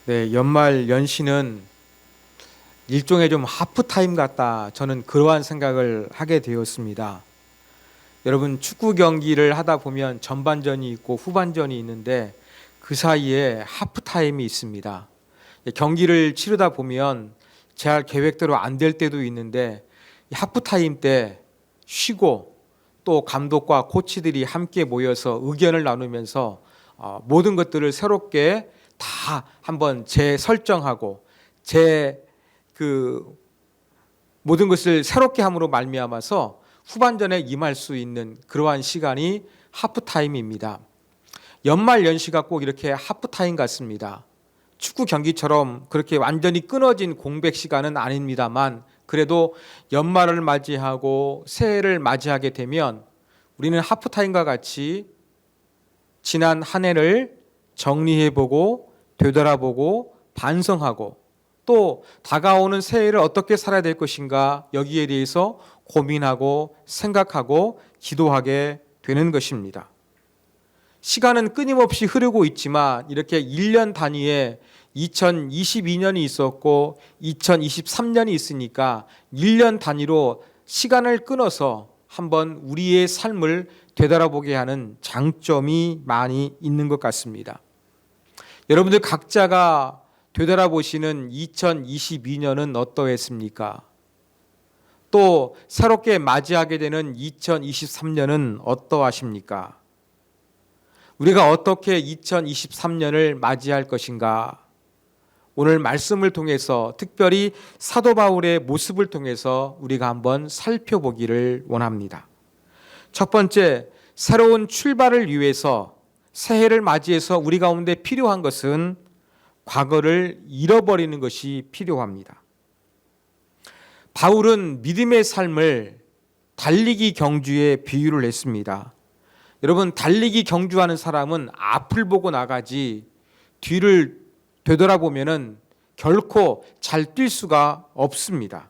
네, 연말 연시는 일종의 좀 하프타임 같다. 저는 그러한 생각을 하게 되었습니다. 여러분, 축구 경기를 하다 보면 전반전이 있고 후반전이 있는데 그 사이에 하프타임이 있습니다. 경기를 치르다 보면 제 계획대로 안 될 때도 있는데 이 하프타임 때 쉬고 또 감독과 코치들이 함께 모여서 의견을 나누면서 모든 것들을 새롭게 다 한번 재설정하고 모든 것을 새롭게 함으로 말미암아서 후반전에 임할 수 있는 그러한 시간이 하프타임입니다. 연말 연시가 꼭 이렇게 하프타임 같습니다. 축구 경기처럼 그렇게 완전히 끊어진 공백 시간은 아닙니다만 그래도 연말을 맞이하고 새해를 맞이하게 되면 우리는 하프타임과 같이 지난 한 해를 정리해보고 되돌아보고 반성하고 또 다가오는 새해를 어떻게 살아야 될 것인가 여기에 대해서 고민하고 생각하고 기도하게 되는 것입니다. 시간은 끊임없이 흐르고 있지만 이렇게 1년 단위에 2022년이 있었고 2023년이 있으니까 1년 단위로 시간을 끊어서 한번 우리의 삶을 되돌아보게 하는 장점이 많이 있는 것 같습니다. 여러분들 각자가 되돌아보시는 2022년은 어떠했습니까? 또 새롭게 맞이하게 되는 2023년은 어떠하십니까? 우리가 어떻게 2023년을 맞이할 것인가? 오늘 말씀을 통해서 특별히 사도 바울의 모습을 통해서 우리가 한번 살펴보기를 원합니다. 첫 번째, 새로운 출발을 위해서 새해를 맞이해서 우리 가운데 필요한 것은 과거를 잃어버리는 것이 필요합니다. 바울은 믿음의 삶을 달리기 경주에 비유를 했습니다. 여러분, 달리기 경주하는 사람은 앞을 보고 나가지 뒤를 되돌아보면은 결코 잘 뛸 수가 없습니다.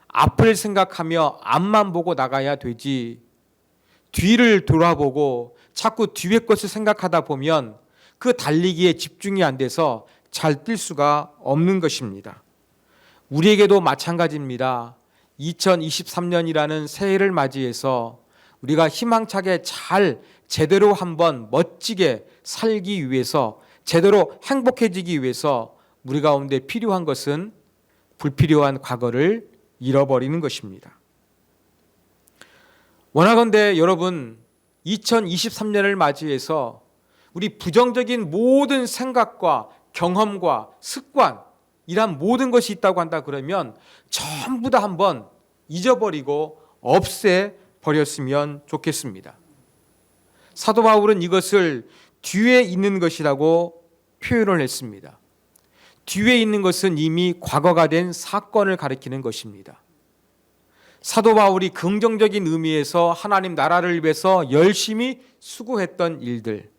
앞을 생각하며 앞만 보고 나가야 되지 뒤를 돌아보고 자꾸 뒤의 것을 생각하다 보면 그 달리기에 집중이 안 돼서 잘 뛸 수가 없는 것입니다. 우리에게도 마찬가지입니다. 2023년이라는 새해를 맞이해서 우리가 희망차게 잘 제대로 한번 멋지게 살기 위해서 제대로 행복해지기 위해서 우리 가운데 필요한 것은 불필요한 과거를 잃어버리는 것입니다. 원하건대 여러분 2023년을 맞이해서 우리 부정적인 모든 생각과 경험과 습관 이란 모든 것이 있다고 한다 그러면 전부 다 한번 잊어버리고 없애버렸으면 좋겠습니다. 사도 바울은 이것을 뒤에 있는 것이라고 표현을 했습니다. 뒤에 있는 것은 이미 과거가 된 사건을 가리키는 것입니다. 사도 바울이 긍정적인 의미에서 하나님 나라를 위해서 열심히 수고했던 일들,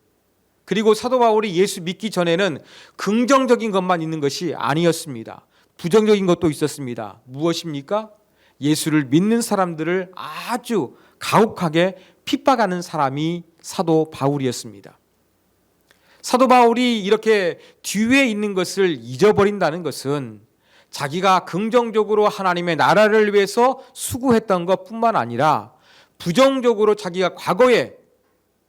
그리고 사도 바울이 예수 믿기 전에는 긍정적인 것만 있는 것이 아니었습니다. 부정적인 것도 있었습니다. 무엇입니까? 예수를 믿는 사람들을 아주 가혹하게 핍박하는 사람이 사도 바울이었습니다. 사도 바울이 이렇게 뒤에 있는 것을 잊어버린다는 것은 자기가 긍정적으로 하나님의 나라를 위해서 수고했던 것뿐만 아니라 부정적으로 자기가 과거에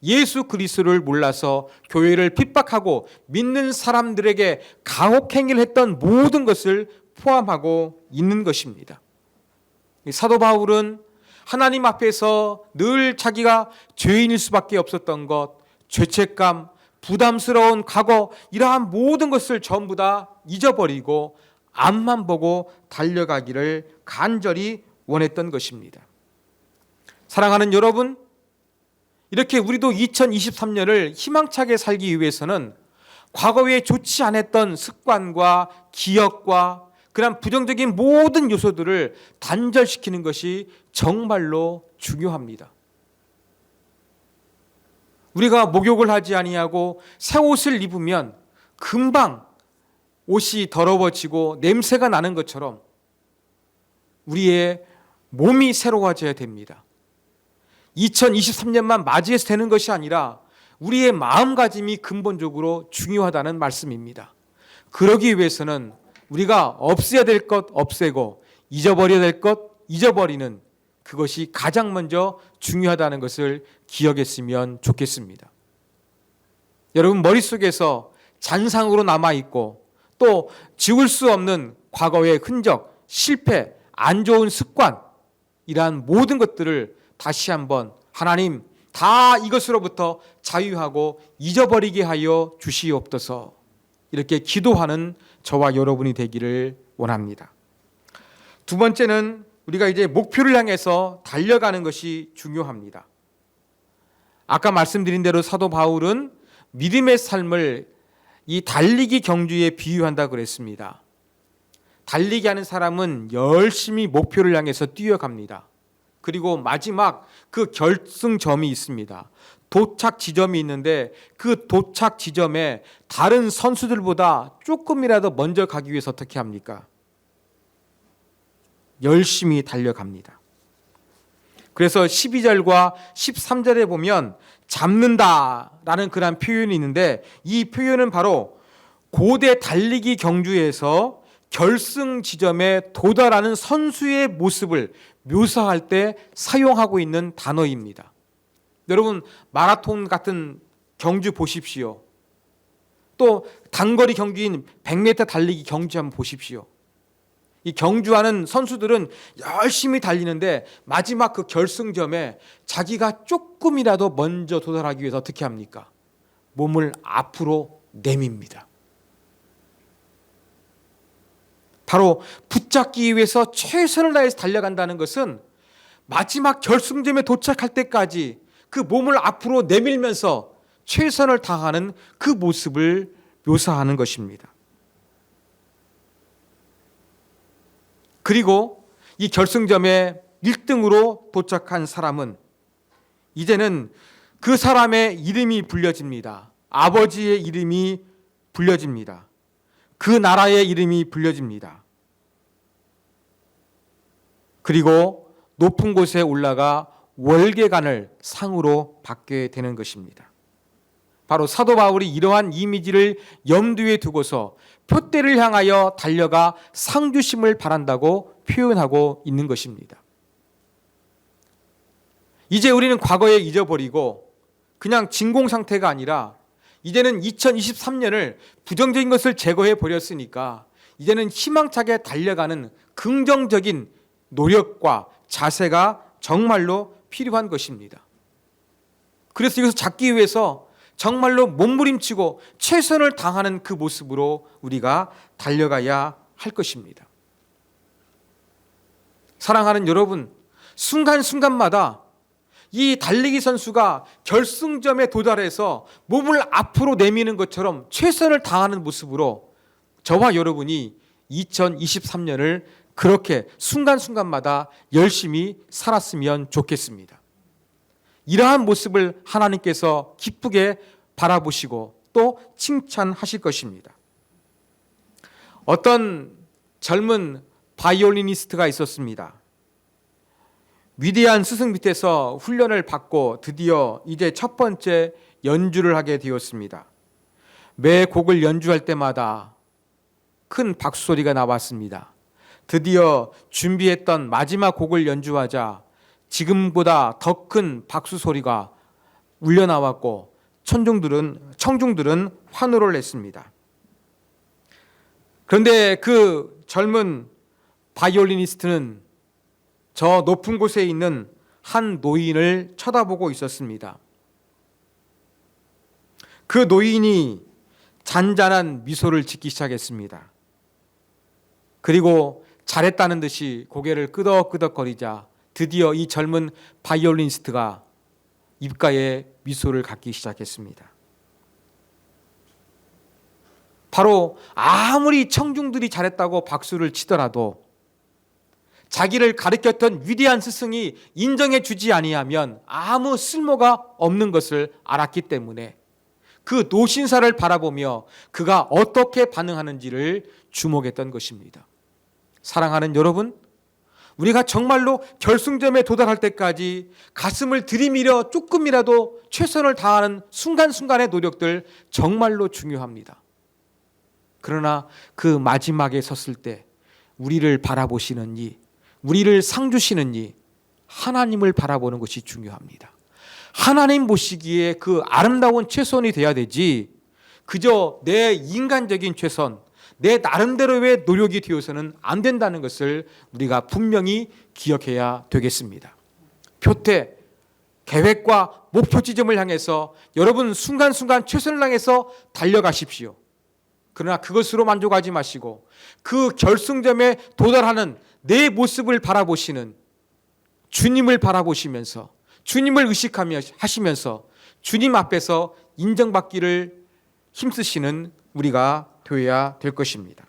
예수 그리스도를 몰라서 교회를 핍박하고 믿는 사람들에게 가혹행위를 했던 모든 것을 포함하고 있는 것입니다. 사도 바울은 하나님 앞에서 늘 자기가 죄인일 수밖에 없었던 것, 죄책감, 부담스러운 과거 이러한 모든 것을 전부 다 잊어버리고 앞만 보고 달려가기를 간절히 원했던 것입니다. 사랑하는 여러분, 이렇게 우리도 2023년을 희망차게 살기 위해서는 과거에 좋지 않았던 습관과 기억과 그런 부정적인 모든 요소들을 단절시키는 것이 정말로 중요합니다. 우리가 목욕을 하지 아니하고 새 옷을 입으면 금방 옷이 더러워지고 냄새가 나는 것처럼 우리의 몸이 새로워져야 됩니다. 2023년만 맞이해서 되는 것이 아니라 우리의 마음가짐이 근본적으로 중요하다는 말씀입니다. 그러기 위해서는 우리가 없애야 될 것 없애고 잊어버려야 될 것 잊어버리는 그것이 가장 먼저 중요하다는 것을 기억했으면 좋겠습니다. 여러분, 머릿속에서 잔상으로 남아있고 또 지울 수 없는 과거의 흔적, 실패, 안 좋은 습관, 이러한 모든 것들을 다시 한번 하나님 다 이것으로부터 자유하고 잊어버리게 하여 주시옵소서, 이렇게 기도하는 저와 여러분이 되기를 원합니다. 두 번째는 우리가 이제 목표를 향해서 달려가는 것이 중요합니다. 아까 말씀드린 대로 사도 바울은 믿음의 삶을 이 달리기 경주에 비유한다 그랬습니다. 달리기 하는 사람은 열심히 목표를 향해서 뛰어갑니다. 그리고 마지막 그 결승점이 있습니다. 도착 지점이 있는데 그 도착 지점에 다른 선수들보다 조금이라도 먼저 가기 위해서 어떻게 합니까? 열심히 달려갑니다. 그래서 12절과 13절에 보면 잡는다라는 그런 표현이 있는데, 이 표현은 바로 고대 달리기 경주에서 결승 지점에 도달하는 선수의 모습을 묘사할 때 사용하고 있는 단어입니다. 여러분, 마라톤 같은 경주 보십시오. 또 단거리 경주인 100m 달리기 경주 한번 보십시오. 이 경주하는 선수들은 열심히 달리는데 마지막 그 결승점에 자기가 조금이라도 먼저 도달하기 위해서 어떻게 합니까? 몸을 앞으로 내밉니다. 바로 붙잡기 위해서 최선을 다해서 달려간다는 것은 마지막 결승점에 도착할 때까지 그 몸을 앞으로 내밀면서 최선을 다하는 그 모습을 묘사하는 것입니다. 그리고 이 결승점에 1등으로 도착한 사람은 이제는 그 사람의 이름이 불려집니다. 아버지의 이름이 불려집니다. 그 나라의 이름이 불려집니다. 그리고 높은 곳에 올라가 월계관을 상으로 받게 되는 것입니다. 바로 사도 바울이 이러한 이미지를 염두에 두고서 표대를 향하여 달려가 상 주심을 바란다고 표현하고 있는 것입니다. 이제 우리는 과거에 잊어버리고 그냥 진공 상태가 아니라 이제는 2023년을 부정적인 것을 제거해 버렸으니까 이제는 희망차게 달려가는 긍정적인 노력과 자세가 정말로 필요한 것입니다. 그래서 이것을 잡기 위해서 정말로 몸부림치고 최선을 다하는 그 모습으로 우리가 달려가야 할 것입니다. 사랑하는 여러분, 순간순간마다 이 달리기 선수가 결승점에 도달해서 몸을 앞으로 내미는 것처럼 최선을 다하는 모습으로 저와 여러분이 2023년을 그렇게 순간순간마다 열심히 살았으면 좋겠습니다. 이러한 모습을 하나님께서 기쁘게 바라보시고 또 칭찬하실 것입니다. 어떤 젊은 바이올리니스트가 있었습니다. 위대한 스승 밑에서 훈련을 받고 드디어 이제 첫 번째 연주를 하게 되었습니다. 매 곡을 연주할 때마다 큰 박수 소리가 나왔습니다. 드디어 준비했던 마지막 곡을 연주하자 지금보다 더 큰 박수 소리가 울려 나왔고 청중들은 환호를 했습니다. 그런데 그 젊은 바이올리니스트는 저 높은 곳에 있는 한 노인을 쳐다보고 있었습니다. 그 노인이 잔잔한 미소를 짓기 시작했습니다. 그리고 잘했다는 듯이 고개를 끄덕끄덕거리자 드디어 이 젊은 바이올리니스트가 입가에 미소를 갖기 시작했습니다. 바로 아무리 청중들이 잘했다고 박수를 치더라도 자기를 가르쳤던 위대한 스승이 인정해 주지 아니하면 아무 쓸모가 없는 것을 알았기 때문에 그 노신사를 바라보며 그가 어떻게 반응하는지를 주목했던 것입니다. 사랑하는 여러분, 우리가 정말로 결승점에 도달할 때까지 가슴을 들이밀어 조금이라도 최선을 다하는 순간순간의 노력들 정말로 중요합니다. 그러나 그 마지막에 섰을 때 우리를 바라보시는 이, 우리를 상 주시는 이 하나님을 바라보는 것이 중요합니다. 하나님 보시기에 그 아름다운 최선이 돼야 되지, 그저 내 인간적인 최선, 내 나름대로의 노력이 되어서는 안 된다는 것을 우리가 분명히 기억해야 되겠습니다. 표태, 계획과 목표 지점을 향해서 여러분 순간순간 최선을 향해서 달려가십시오. 그러나 그것으로 만족하지 마시고 그 결승점에 도달하는 내 모습을 바라보시는 주님을 바라보시면서 주님을 의식하며 하시면서 주님 앞에서 인정받기를 힘쓰시는 우리가 되어야 될 것입니다.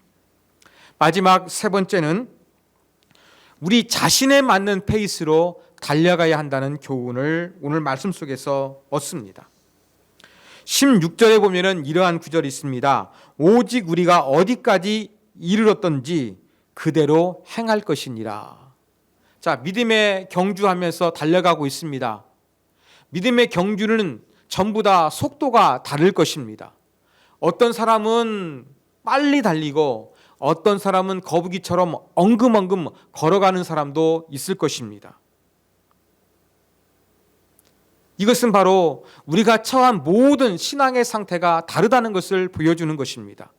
마지막 세 번째는 우리 자신에 맞는 페이스로 달려가야 한다는 교훈을 오늘 말씀 속에서 얻습니다. 16절에 보면은 이러한 구절이 있습니다. 오직 우리가 어디까지 이르렀던지 그대로 행할 것이니라. 자, 믿음의 경주하면서 달려가고 있습니다. 믿음의 경주는 전부 다 속도가 다를 것입니다. 어떤 사람은 빨리 달리고 어떤 사람은 거북이처럼 엉금엉금 걸어가는 사람도 있을 것입니다. 이것은 바로 우리가 처한 모든 신앙의 상태가 다르다는 것을 보여주는 것입니다.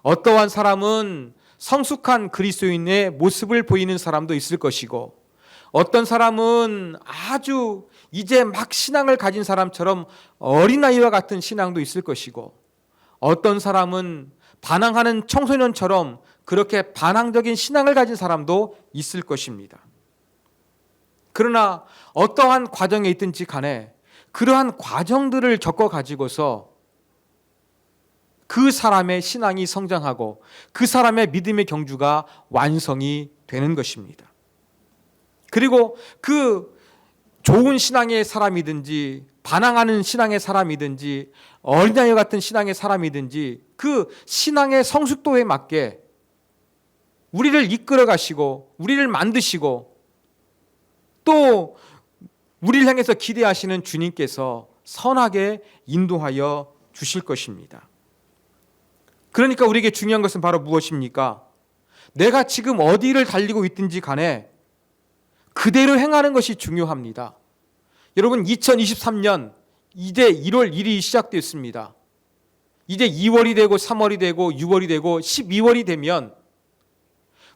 어떠한 사람은 성숙한 그리스도인의 모습을 보이는 사람도 있을 것이고, 어떤 사람은 아주 이제 막 신앙을 가진 사람처럼 어린아이와 같은 신앙도 있을 것이고, 어떤 사람은 반항하는 청소년처럼 그렇게 반항적인 신앙을 가진 사람도 있을 것입니다. 그러나 어떠한 과정에 있든지 간에 그러한 과정들을 겪어 가지고서 그 사람의 신앙이 성장하고 그 사람의 믿음의 경주가 완성이 되는 것입니다. 그리고 그 좋은 신앙의 사람이든지 반항하는 신앙의 사람이든지 어린아이 같은 신앙의 사람이든지 그 신앙의 성숙도에 맞게 우리를 이끌어 가시고 우리를 만드시고 또 우리를 향해서 기대하시는 주님께서 선하게 인도하여 주실 것입니다. 그러니까 우리에게 중요한 것은 바로 무엇입니까? 내가 지금 어디를 달리고 있든지 간에 그대로 행하는 것이 중요합니다. 여러분, 2023년 이제 1월 1일이 시작됐습니다. 이제 2월이 되고 3월이 되고 6월이 되고 12월이 되면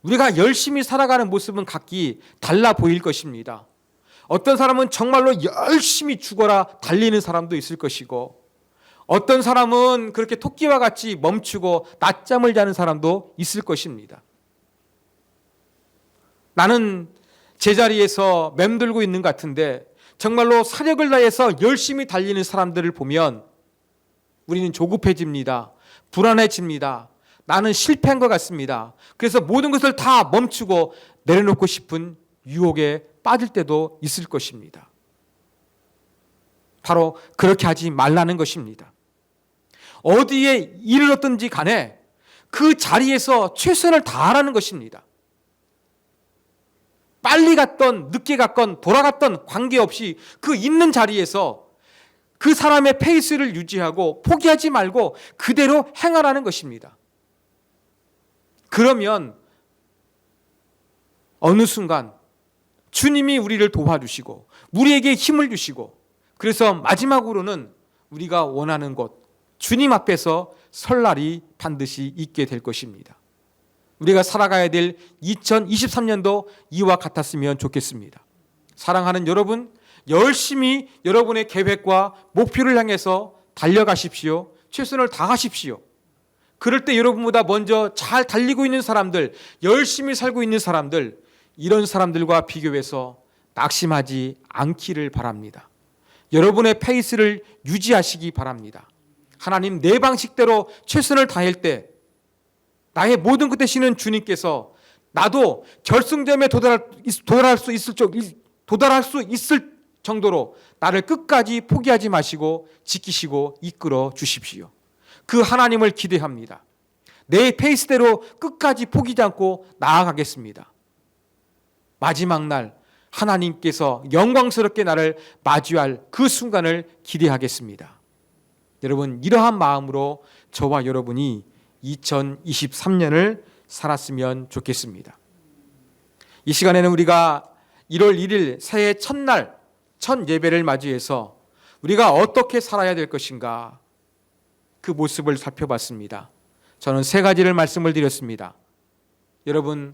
우리가 열심히 살아가는 모습은 각기 달라 보일 것입니다. 어떤 사람은 정말로 열심히 죽어라 달리는 사람도 있을 것이고, 어떤 사람은 그렇게 토끼와 같이 멈추고 낮잠을 자는 사람도 있을 것입니다. 나는 제자리에서 맴돌고 있는 것 같은데 정말로 사력을 다해서 열심히 달리는 사람들을 보면 우리는 조급해집니다. 불안해집니다. 나는 실패한 것 같습니다. 그래서 모든 것을 다 멈추고 내려놓고 싶은 유혹에 빠질 때도 있을 것입니다. 바로 그렇게 하지 말라는 것입니다. 어디에 이르렀든지 간에 그 자리에서 최선을 다하라는 것입니다. 빨리 갔던 늦게 갔건 돌아갔던 관계없이 그 있는 자리에서 그 사람의 페이스를 유지하고 포기하지 말고 그대로 행하라는 것입니다. 그러면 어느 순간 주님이 우리를 도와주시고 우리에게 힘을 주시고, 그래서 마지막으로는 우리가 원하는 곳 주님 앞에서 설 날이 반드시 있게 될 것입니다. 우리가 살아가야 될 2023년도 이와 같았으면 좋겠습니다. 사랑하는 여러분, 열심히 여러분의 계획과 목표를 향해서 달려가십시오. 최선을 다하십시오. 그럴 때 여러분보다 먼저 잘 달리고 있는 사람들, 열심히 살고 있는 사람들, 이런 사람들과 비교해서 낙심하지 않기를 바랍니다. 여러분의 페이스를 유지하시기 바랍니다. 하나님 내 방식대로 최선을 다할 때 나의 모든 것 되시는 주님께서 나도 결승점에 도달할 수 있을 정도로 나를 끝까지 포기하지 마시고 지키시고 이끌어 주십시오. 그 하나님을 기대합니다. 내 페이스대로 끝까지 포기하지 않고 나아가겠습니다. 마지막 날 하나님께서 영광스럽게 나를 마주할 그 순간을 기대하겠습니다. 여러분, 이러한 마음으로 저와 여러분이 2023년을 살았으면 좋겠습니다. 이 시간에는 우리가 1월 1일 새해 첫날 첫 예배를 맞이해서 우리가 어떻게 살아야 될 것인가 그 모습을 살펴봤습니다. 저는 세 가지를 말씀을 드렸습니다. 여러분,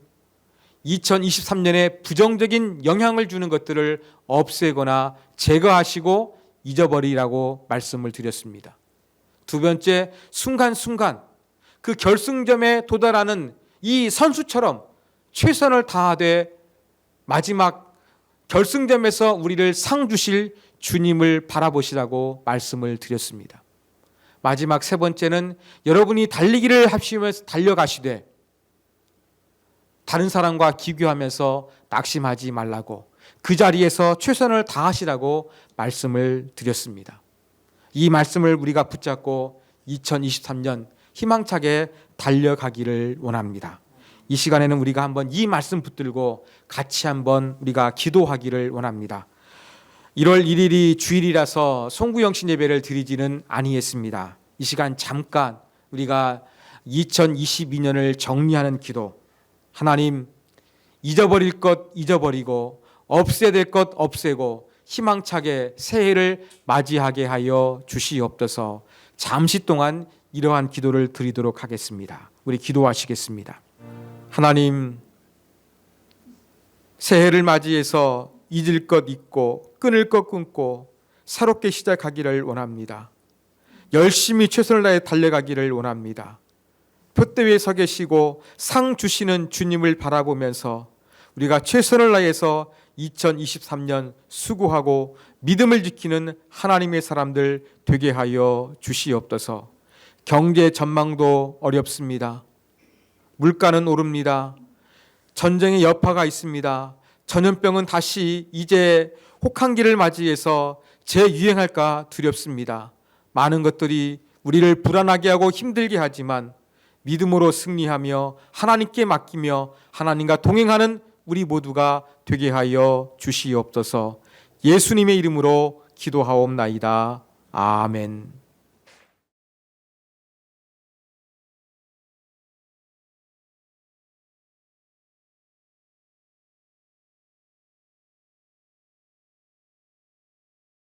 2023년에 부정적인 영향을 주는 것들을 없애거나 제거하시고 잊어버리라고 말씀을 드렸습니다. 두 번째, 순간순간 그 결승점에 도달하는 이 선수처럼 최선을 다하되 마지막 결승점에서 우리를 상 주실 주님을 바라보시라고 말씀을 드렸습니다. 마지막 세 번째는 여러분이 달리기를 하시면서 달려가시되 다른 사람과 비교하면서 낙심하지 말라고 그 자리에서 최선을 다하시라고 말씀을 드렸습니다. 이 말씀을 우리가 붙잡고 2023년 희망차게 달려가기를 원합니다. 이 시간에는 우리가 한번 이 말씀 붙들고 같이 한번 우리가 기도하기를 원합니다. 1월 1일이 주일이라서 송구영신 예배를 드리지는 아니했습니다. 이 시간 잠깐 우리가 2022년을 정리하는 기도, 하나님, 잊어버릴 것 잊어버리고 없애야 될 것 없애고 희망차게 새해를 맞이하게 하여 주시옵소서. 잠시 동안 이러한 기도를 드리도록 하겠습니다. 우리 기도하시겠습니다. 하나님, 새해를 맞이해서 잊을 것 잊고 끊을 것 끊고 새롭게 시작하기를 원합니다. 열심히 최선을 다해 달려가기를 원합니다. 표대 위에 서 계시고 상 주시는 주님을 바라보면서 우리가 최선을 다해서 2023년 수고하고 믿음을 지키는 하나님의 사람들 되게 하여 주시옵소서. 경제 전망도 어렵습니다. 물가는 오릅니다. 전쟁의 여파가 있습니다. 전염병은 다시 이제 혹한기를 맞이해서 재유행할까 두렵습니다. 많은 것들이 우리를 불안하게 하고 힘들게 하지만 믿음으로 승리하며 하나님께 맡기며 하나님과 동행하는 우리 모두가 되게 하여 주시옵소서. 예수님의 이름으로 기도하옵나이다. 아멘.